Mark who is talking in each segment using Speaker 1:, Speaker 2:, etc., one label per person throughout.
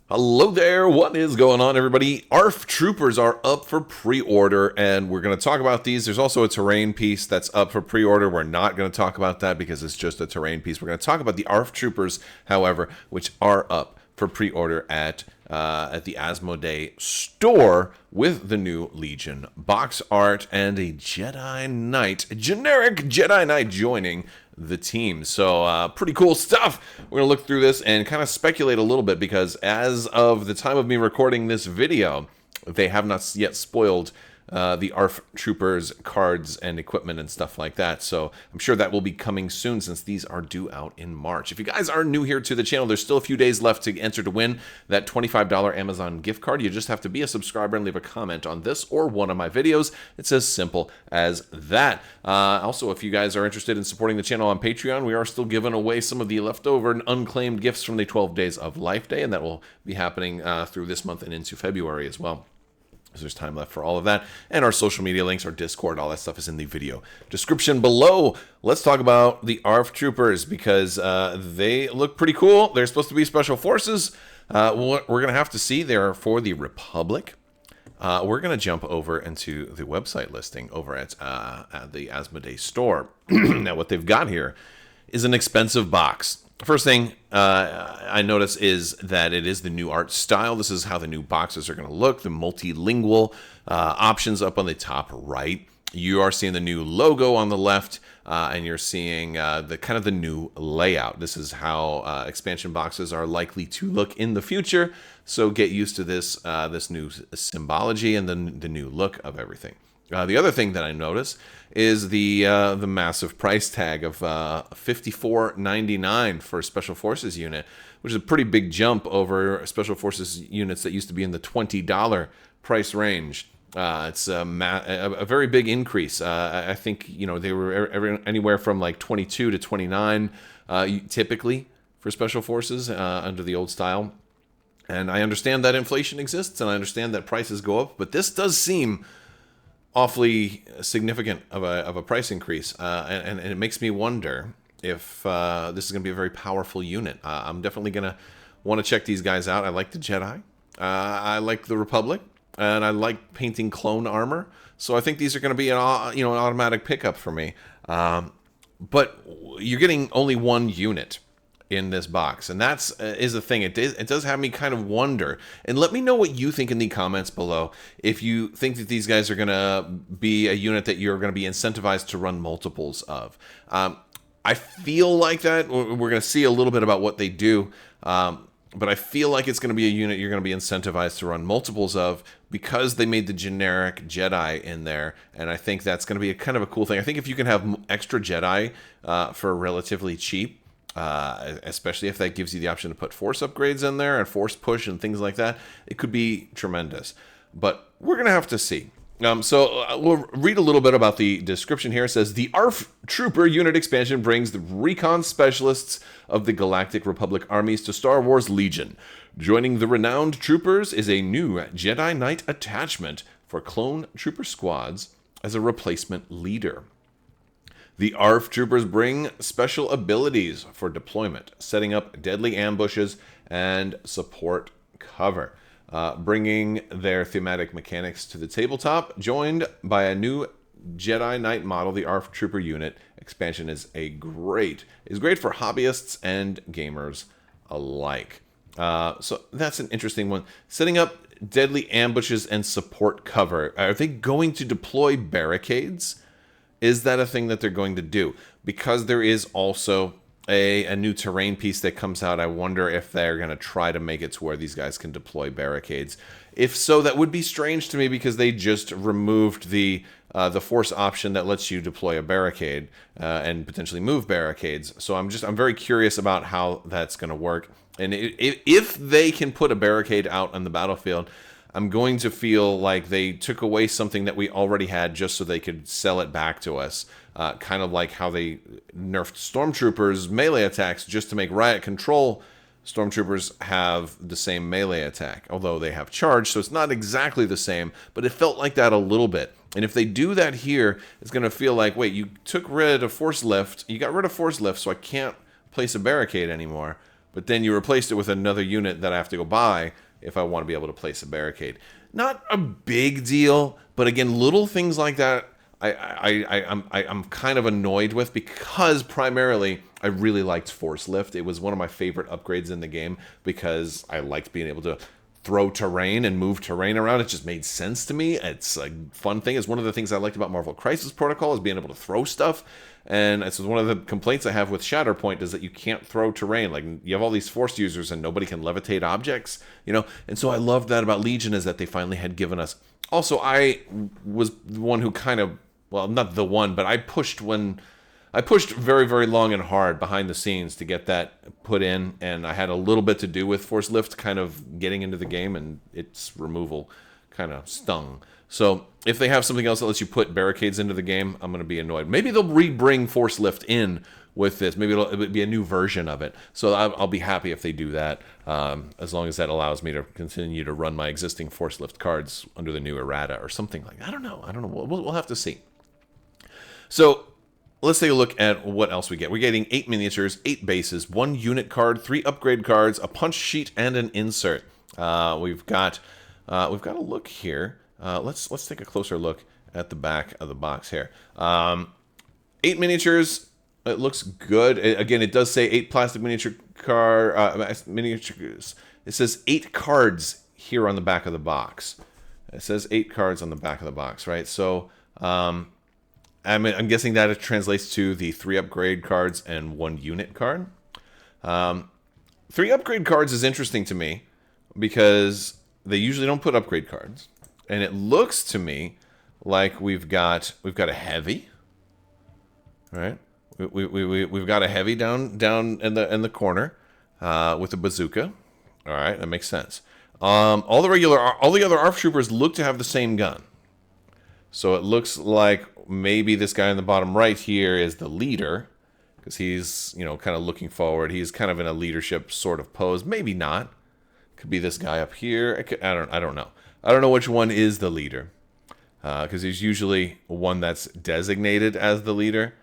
Speaker 1: Hello there, what is going on, everybody? ARF Troopers are up for pre-order, and we're going to talk about these. There's also a terrain piece that's up for pre-order. We're not going to talk about that because it's just a terrain piece. We're going to talk about the ARF Troopers, however, which are up for pre-order at the Asmodee store with the new Legion box art and a Jedi Knight, a generic Jedi Knight joining the team. So pretty cool stuff. We're gonna look through this and kind of speculate a little bit because as of the time of me recording this video, they have not yet spoiled the ARF Troopers cards and equipment and stuff like that. So I'm sure that will be coming soon since these are due out in March. If you guys are new here to the channel, there's still a few days left to enter to win that $25 Amazon gift card. You just have to be a subscriber and leave a comment on this or one of my videos. It's as simple as that. Also, if you guys are interested in supporting the channel on Patreon, we are still giving away some of the leftover and unclaimed gifts from the 12 Days of Life Day, and that will be happening through this month and into February as well. So there's time left for all of that. And our social media links, our Discord, all that stuff is in the video description below. Let's talk about the ARF Troopers because they look pretty cool. They're supposed to be special forces. What we're going to have to see, they're for the Republic. We're going to jump over into the website listing over at the Asmodee store. Now, what they've got here is an expensive box. First thing I notice is that it is the new art style. This is how the new boxes are going to look. The multilingual options up on the top right. You are seeing the new logo on the left, and you're seeing the kind of the new layout. This is how expansion boxes are likely to look in the future. So get used to this this new symbology and then the new look of everything. The other thing that I notice is the massive price tag of $54.99 for a Special Forces unit, which is a pretty big jump over Special Forces units that used to be in the $20 price range. It's a very big increase. I think they were anywhere from like 22 to 29 typically for Special Forces under the old style. And I understand that inflation exists, and I understand that prices go up, but this does seem awfully significant of a price increase, and it makes me wonder if this is going to be a very powerful unit. I'm definitely going to want to check these guys out. I like the Jedi, I like the Republic, and I like painting clone armor. So I think these are going to be an automatic pickup for me. But you're getting only one unit in this box, and that's is the thing. It does have me kind of wonder, and let me know what you think in the comments below. If you think that these guys are gonna be a unit that you're gonna be incentivized to run multiples of. I feel like that we're gonna see a little bit about what they do, but I feel like it's gonna be a unit you're gonna be incentivized to run multiples of because they made the generic Jedi in there, and I think that's gonna be a kind of a cool thing. I think if you can have extra Jedi for relatively cheap, especially if that gives you the option to put force upgrades in there and force push and things like that, it could be tremendous. But we're going to have to see. So we'll read a little bit about the description here. It says, the ARF Trooper unit expansion brings the recon specialists of the Galactic Republic armies to Star Wars Legion. Joining the renowned troopers is a new Jedi Knight attachment for clone trooper squads as a replacement leader. The ARF Troopers bring special abilities for deployment, setting up deadly ambushes, and support cover, bringing their thematic mechanics to the tabletop. Joined by a new Jedi Knight model, the ARF Trooper unit expansion is great for hobbyists and gamers alike. So that's an interesting one. Setting up deadly ambushes and support cover. Are they going to deploy barricades? Is that a thing that they're going to do? Because there is also a new terrain piece that comes out, I wonder if they're going to try to make it to where these guys can deploy barricades. If so, that would be strange to me because they just removed the force option that lets you deploy a barricade and potentially move barricades. So I'm very curious about how that's going to work. And if they can put a barricade out on the battlefield, I'm going to feel like they took away something that we already had just so they could sell it back to us. Kind of like how they nerfed Stormtroopers' melee attacks just to make Riot Control Stormtroopers have the same melee attack, although they have charge, so it's not exactly the same, but it felt like that a little bit. And if they do that here, it's going to feel like, wait, you took rid of Force Lift, you got rid of Force Lift, so I can't place a barricade anymore. but then you replaced it with another unit that I have to go buy if I want to be able to place a barricade. Not a big deal, but again, little things like that I'm kind of annoyed with, because primarily I really liked Force Lift. It was one of my favorite upgrades in the game because I liked being able to throw terrain and move terrain around. It just made sense to me. It's a fun thing. It's one of the things I liked about Marvel Crisis Protocol, is being able to throw stuff. And it's one of the complaints I have with Shatterpoint, is that you can't throw terrain. Like, you have all these Force users and nobody can levitate objects, you know? And so I loved that about Legion, is that they finally had given us... Also, I was the one who kind of... Well, not the one, but I pushed very, very long and hard behind the scenes to get that put in, and I had a little bit to do with Force Lift kind of getting into the game, and its removal kind of stung. So if they have something else that lets you put barricades into the game, I'm going to be annoyed. Maybe they'll re-bring Force Lift in with this. Maybe it'll be a new version of it. So I'll be happy if they do that, as long as that allows me to continue to run my existing Force Lift cards under the new errata or something like that. I don't know. We'll have to see. So let's take a look at what else we get. We're getting 8 miniatures, 8 bases, 1 unit card, 3 upgrade cards, a punch sheet, and an insert. We've got a look here. Let's take a closer look at the back of the box here. 8 miniatures. It looks good. Again, it does say 8 plastic miniatures. It says 8 cards here on the back of the box. It says 8 cards on the back of the box, right? So I'm guessing that it translates to the 3 upgrade cards and 1 unit card. 3 upgrade cards is interesting to me because they usually don't put upgrade cards, and it looks to me like we've got a heavy, right? We've got a heavy down in the corner with a bazooka. All right, that makes sense. All the other ARF troopers look to have the same gun. So it looks like maybe this guy in the bottom right here is the leader, because he's, kind of looking forward. He's kind of in a leadership sort of pose. Maybe not. Could be this guy up here. I don't know. I don't know which one is the leader, because there's usually one that's designated as the leader.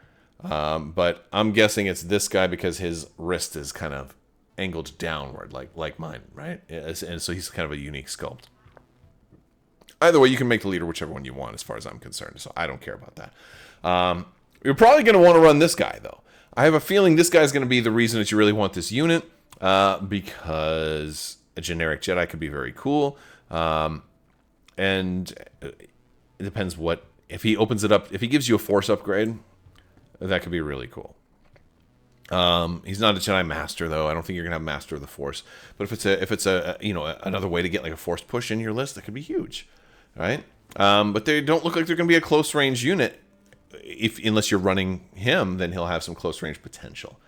Speaker 1: But I'm guessing it's this guy because his wrist is kind of angled downward, like mine, right? And so he's kind of a unique sculpt. Either way, you can make the leader whichever one you want, as far as I'm concerned. So I don't care about that. You're probably going to want to run this guy, though. I have a feeling this guy's going to be the reason that you really want this unit, because a generic Jedi could be very cool. And it depends what... If he opens it up, if he gives you a Force upgrade, that could be really cool. He's not a Jedi Master, though. I don't think you're gonna have Master of the Force. But if it's a another way to get like a Force push in your list, that could be huge, right? But they don't look like they're gonna be a close range unit. Unless you're running him, then he'll have some close range potential.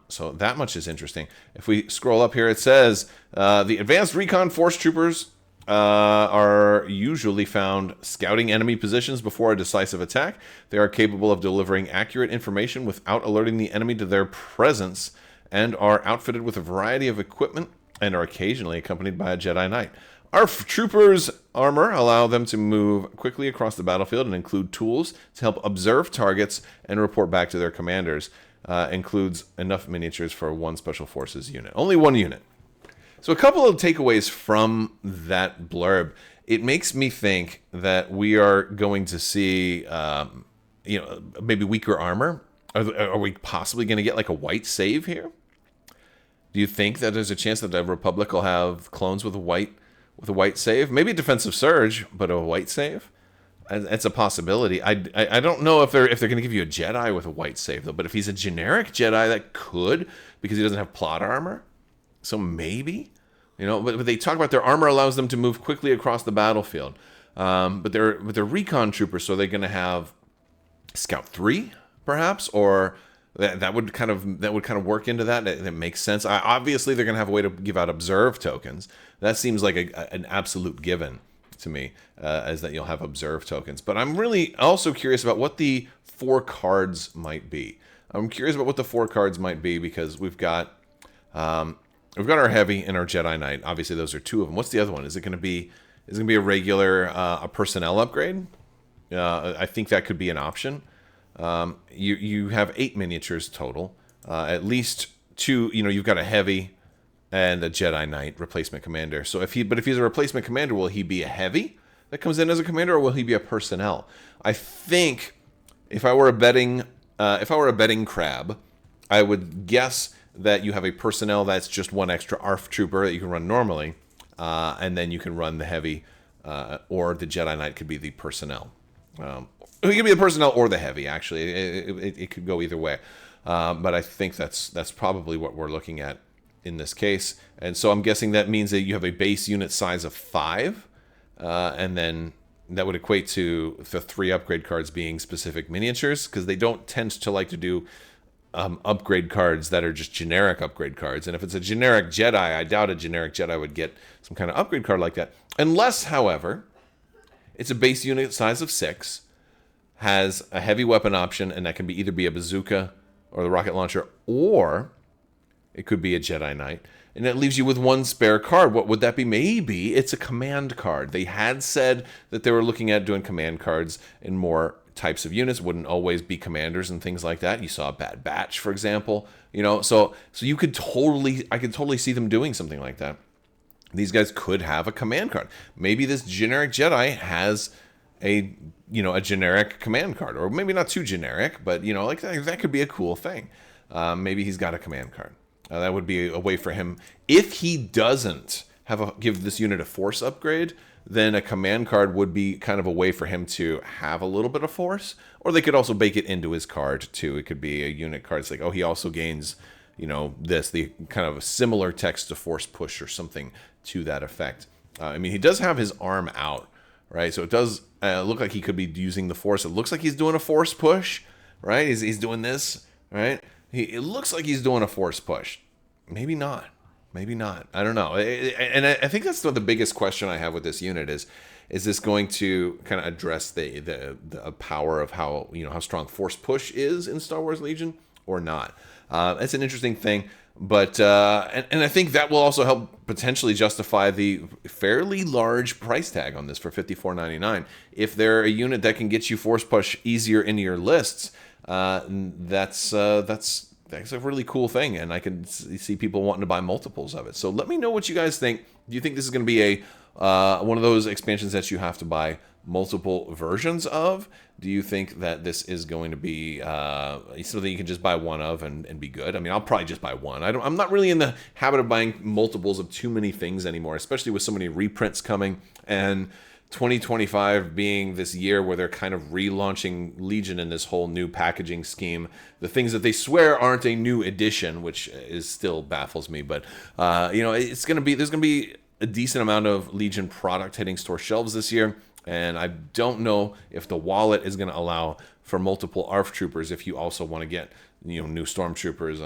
Speaker 1: So that much is interesting. If we scroll up here, it says the advanced recon Force troopers are usually found scouting enemy positions before a decisive attack. They are capable of delivering accurate information without alerting the enemy to their presence, and are outfitted with a variety of equipment and are occasionally accompanied by a Jedi Knight. ARF Troopers' armor allow them to move quickly across the battlefield and include tools to help observe targets and report back to their commanders. Includes enough miniatures for 1 Special Forces unit. Only 1 unit. So a couple of takeaways from that blurb. It makes me think that we are going to see, maybe weaker armor. Are we possibly going to get like a white save here? Do you think that there's a chance that the Republic will have clones with a white save? Maybe a defensive surge, but a white save? It's a possibility. I don't know if they're going to give you a Jedi with a white save, though. But if he's a generic Jedi, that could, because he doesn't have plot armor. So maybe, but they talk about their armor allows them to move quickly across the battlefield. But they're recon troopers, so they're going to have Scout 3, perhaps, or that would kind of work into that. That makes sense. Obviously, they're going to have a way to give out observe tokens. That seems like an absolute given to me, as that you'll have observe tokens. But I'm really also curious about what the 4 cards might be. I'm curious about what the 4 cards might be, because we've got our heavy and our Jedi Knight. Obviously, those are 2 of them. What's the other one? Is it going to be a regular a personnel upgrade? I think that could be an option. You have 8 miniatures total. At least two, you've got a heavy and a Jedi Knight replacement commander. So if he's a replacement commander, will he be a heavy that comes in as a commander, or will he be a personnel? I think if I were a betting crab, I would guess that you have a personnel that's just one extra ARF Trooper that you can run normally, and then you can run the heavy, or the Jedi Knight could be the personnel. It could be the personnel or the heavy, actually. It could go either way. But I think that's probably what we're looking at in this case. And so I'm guessing that means that you have a base unit size of 5, and then that would equate to the 3 upgrade cards being specific miniatures, because they don't tend to like to do upgrade cards that are just generic upgrade cards. And if it's a generic Jedi, I doubt a generic Jedi would get some kind of upgrade card like that. Unless, however, it's a base unit size of 6, has a heavy weapon option, and that can either be a bazooka or the rocket launcher, or it could be a Jedi Knight. And that leaves you with 1 spare card. What would that be? Maybe it's a command card. They had said that they were looking at doing command cards in more types of units. Wouldn't always be commanders and things like that. You saw Bad Batch, for example. So I could totally see them doing something like that. These guys could have a command card. Maybe this generic Jedi has a generic command card, or maybe not too generic, but like that could be a cool thing. Maybe he's got a command card. That would be a way for him. If he doesn't give this unit a force upgrade, then a command card would be kind of a way for him to have a little bit of force. Or they could also bake it into his card too. It could be a unit card. It's like, oh, he also gains, the kind of a similar text to force push or something to that effect. He does have his arm out, right? So it does look like he could be using the force. It looks like he's doing a force push, right? He's doing this, right? It looks like he's doing a force push. Maybe not. I don't know. And I think that's the biggest question I have with this unit is this going to kind of address the power of how strong force push is in Star Wars Legion or not? It's an interesting thing. But and I think that will also help potentially justify the fairly large price tag on this for $54.99. If they're a unit that can get you force push easier into your lists, that's a really cool thing, and I can see people wanting to buy multiples of it. So let me know what you guys think. Do you think this is going to be one of those expansions that you have to buy multiple versions of? Do you think that this is going to be something you can just buy one of and be good? I'll probably just buy one. I'm not really in the habit of buying multiples of too many things anymore, especially with so many reprints coming, and 2025 being this year where they're kind of relaunching Legion in this whole new packaging scheme. The things that they swear aren't a new edition, which is still baffles me, but there's going to be a decent amount of Legion product hitting store shelves this year, and I don't know if the wallet is going to allow for multiple ARF troopers if you also want to get new stormtroopers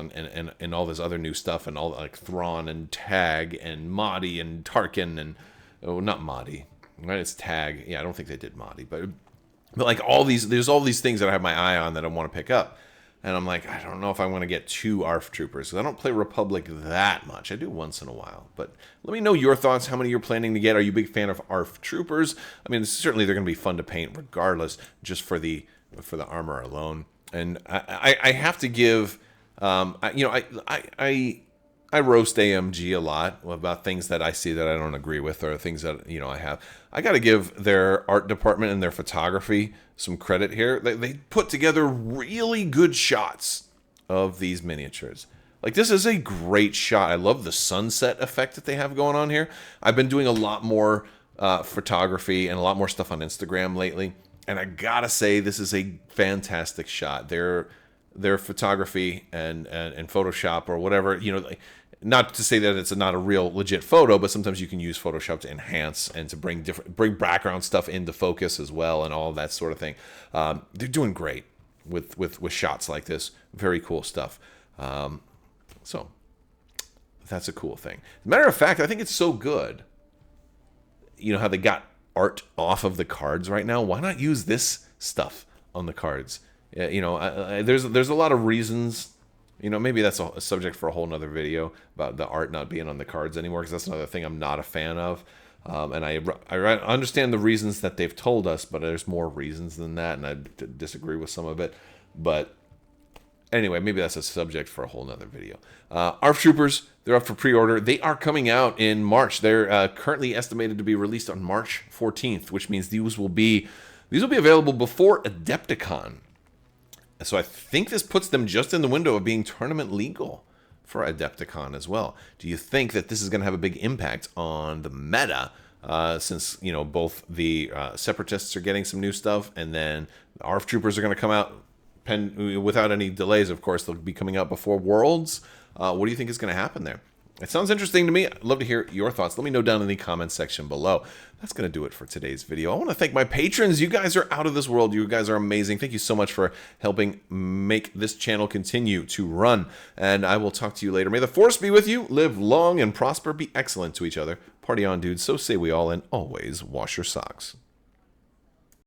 Speaker 1: and all this other new stuff, and all like Thrawn and Tag and Mahdi and Tarkin and not Mahdi. Right, it's Tag. Yeah, I don't think they did Mahdi, but like there's all these things that I have my eye on that I want to pick up, and I'm like, I don't know if I want to get 2 ARF troopers, because I don't play Republic that much. I do once in a while, but let me know your thoughts. How many you're planning to get? Are you a big fan of ARF troopers? Certainly they're going to be fun to paint regardless, just for the armor alone. And I have to give, I roast AMG a lot about things that I see that I don't agree with, or things that I have. I got to give their art department and their photography some credit here. They put together really good shots of these miniatures. Like, this is a great shot. I love the sunset effect that they have going on here. I've been doing a lot more photography and a lot more stuff on Instagram lately, and I gotta say, this is a fantastic shot. Their photography and Photoshop or whatever, not to say that it's not a real legit photo, but sometimes you can use Photoshop to enhance and to bring background stuff into focus as well, and all of that sort of thing. They're doing great with shots like this. Very cool stuff. So that's a cool thing. As a matter of fact, I think it's so good. How they got art off of the cards right now. Why not use this stuff on the cards? There's a lot of reasons. Maybe that's a subject for a whole nother video about the art not being on the cards anymore, because that's another thing I'm not a fan of. And I understand the reasons that they've told us, but there's more reasons than that, and I disagree with some of it. But Anyway, maybe that's a subject for a whole nother video. ARF Troopers, they're up for pre-order. They are coming out in March. They're currently estimated to be released on March 14th, which means these will be available before Adepticon. So I think this puts them just in the window of being tournament legal for Adepticon as well. Do you think that this is going to have a big impact on the meta, since, you know, both the Separatists are getting some new stuff, and then the ARF Troopers are going to come out without any delays, of course. They'll be coming out before Worlds. What do you think is going to happen there? It sounds interesting to me. I'd love to hear your thoughts. Let me know down in the comments section below. That's going to do it for today's video. I want to thank my patrons. You guys are out of this world. You guys are amazing. Thank you so much for helping make this channel continue to run. And I will talk to you later. May the Force be with you. Live long and prosper. Be excellent to each other. Party on, dudes. So say we all, and always wash your socks.